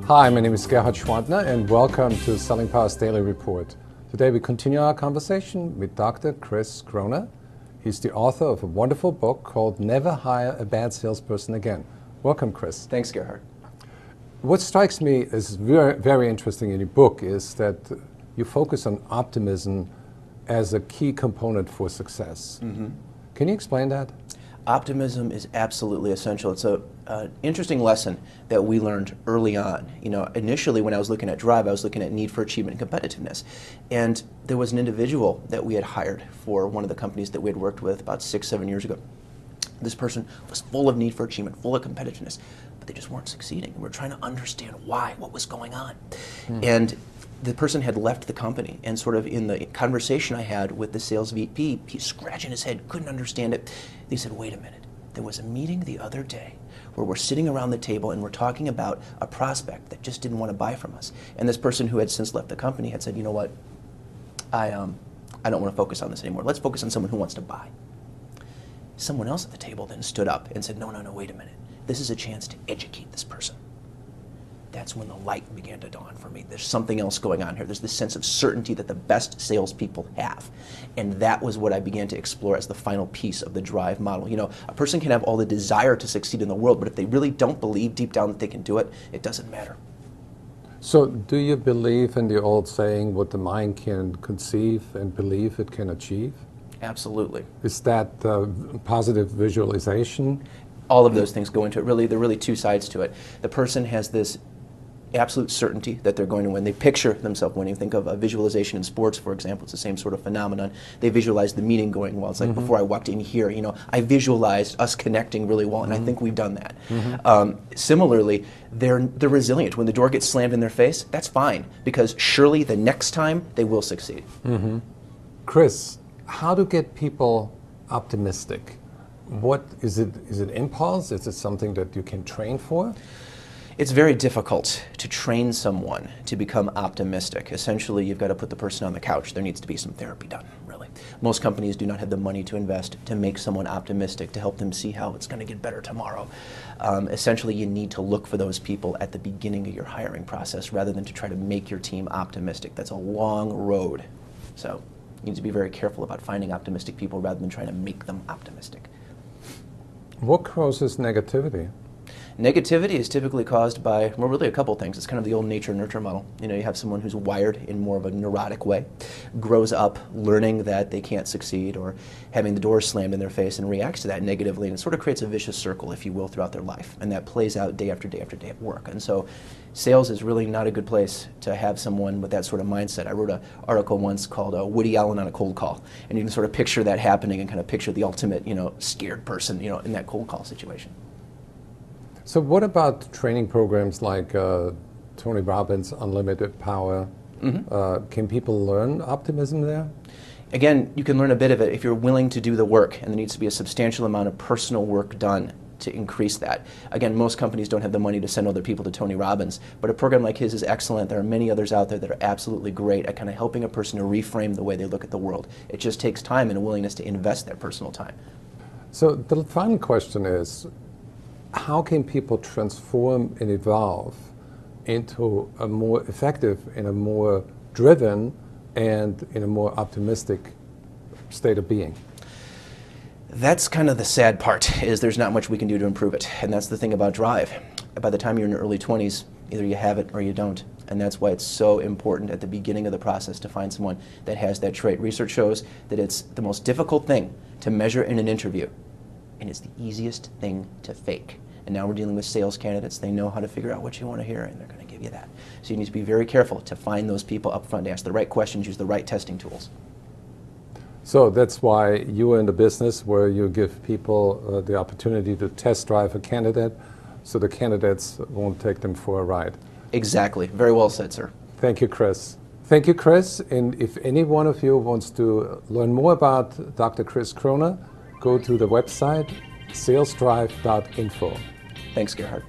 Hi, my name is Gerhard Schwantner and welcome to Selling Power's Daily Report. Today we continue our conversation with Dr. Chris Kroner. He's the author of a wonderful book called Never Hire a Bad Salesperson Again. Welcome, Chris. Thanks, Gerhard. What strikes me as very, very interesting in your book is that you focus on optimism as a key component for success. Mm-hmm. Can you explain that? Optimism is absolutely essential. It's an interesting lesson that we learned early on. You know, initially when I was looking at Drive, I was looking at need for achievement and competitiveness. And there was an individual that we had hired for one of the companies that we had worked with about 6-7 years ago. This person was full of need for achievement, full of competitiveness, but they just weren't succeeding. We were trying to understand why, what was going on. And the person had left the company, and sort of in the conversation I had with the sales VP, he's scratching his head, couldn't understand it. They said, wait a minute, there was a meeting the other day where we're sitting around the table and we're talking about a prospect that just didn't want to buy from us. And this person who had since left the company had said, you know what, I don't want to focus on this anymore. Let's focus on someone who wants to buy. Someone else at the table then stood up and said, no, wait a minute. This is a chance to educate this person. That's when the light began to dawn for me. There's something else going on here. There's this sense of certainty that the best salespeople have. And that was what I began to explore as the final piece of the Drive model. You know, a person can have all the desire to succeed in the world, but if they really don't believe deep down that they can do it, it doesn't matter. So do you believe in the old saying, what the mind can conceive and believe it can achieve? Absolutely. Is that positive visualization? All of those things go into it. Really, there are really two sides to it. The person has this absolute certainty that they're going to win. They picture themselves winning. Think of a visualization in sports, for example. It's the same sort of phenomenon. They visualize the meeting going well. It's like before I walked in here, you know, I visualized us connecting really well, and I think we've done that. Similarly, they're resilient. When the door gets slammed in their face, that's fine, because surely the next time they will succeed. Chris, how to get people optimistic? What is it? Is it impulse? Is it something that you can train for? It's very difficult to train someone to become optimistic. Essentially, you've got to put the person on the couch. There needs to be some therapy done, really. Most companies do not have the money to invest to make someone optimistic, to help them see how it's going to get better tomorrow. Essentially, you need to look for those people at the beginning of your hiring process rather than to try to make your team optimistic. That's a long road. So you need to be very careful about finding optimistic people rather than trying to make them optimistic. What causes negativity? Negativity is typically caused by, well, really a couple things. It's kind of the old nature-nurture model. You know, you have someone who's wired in more of a neurotic way, grows up learning that they can't succeed or having the door slammed in their face and reacts to that negatively, and it sort of creates a vicious circle, if you will, throughout their life. And that plays out day after day after day at work. And so sales is really not a good place to have someone with that sort of mindset. I wrote an article once called Woody Allen on a Cold Call, and you can sort of picture that happening and kind of picture the ultimate, you know, scared person, you know, in that cold call situation. So what about training programs like Tony Robbins' Unlimited Power? Can people learn optimism there? Again, you can learn a bit of it if you're willing to do the work, and there needs to be a substantial amount of personal work done to increase that. Again, most companies don't have the money to send other people to Tony Robbins, but a program like his is excellent. There are many others out there that are absolutely great at kind of helping a person to reframe the way they look at the world. It just takes time and a willingness to invest that personal time. So the final question is, how can people transform and evolve into a more effective, in a more driven, and in a more optimistic state of being? That's kind of the sad part, is there's not much we can do to improve it. And that's the thing about Drive. By the time you're in your early 20s, either you have it or you don't. And that's why it's so important at the beginning of the process to find someone that has that trait. Research shows that it's the most difficult thing to measure in an interview, and it's the easiest thing to fake. And now we're dealing with sales candidates. They know how to figure out what you want to hear, and they're going to give you that. So you need to be very careful to find those people up front, to ask the right questions, use the right testing tools. So that's why you are in the business where you give people the opportunity to test drive a candidate so the candidates won't take them for a ride. Exactly. Very well said, sir. Thank you, Chris. Thank you, Chris. And if any one of you wants to learn more about Dr. Chris Kroner, go to the website salesdrive.info. Thanks, Gerhard.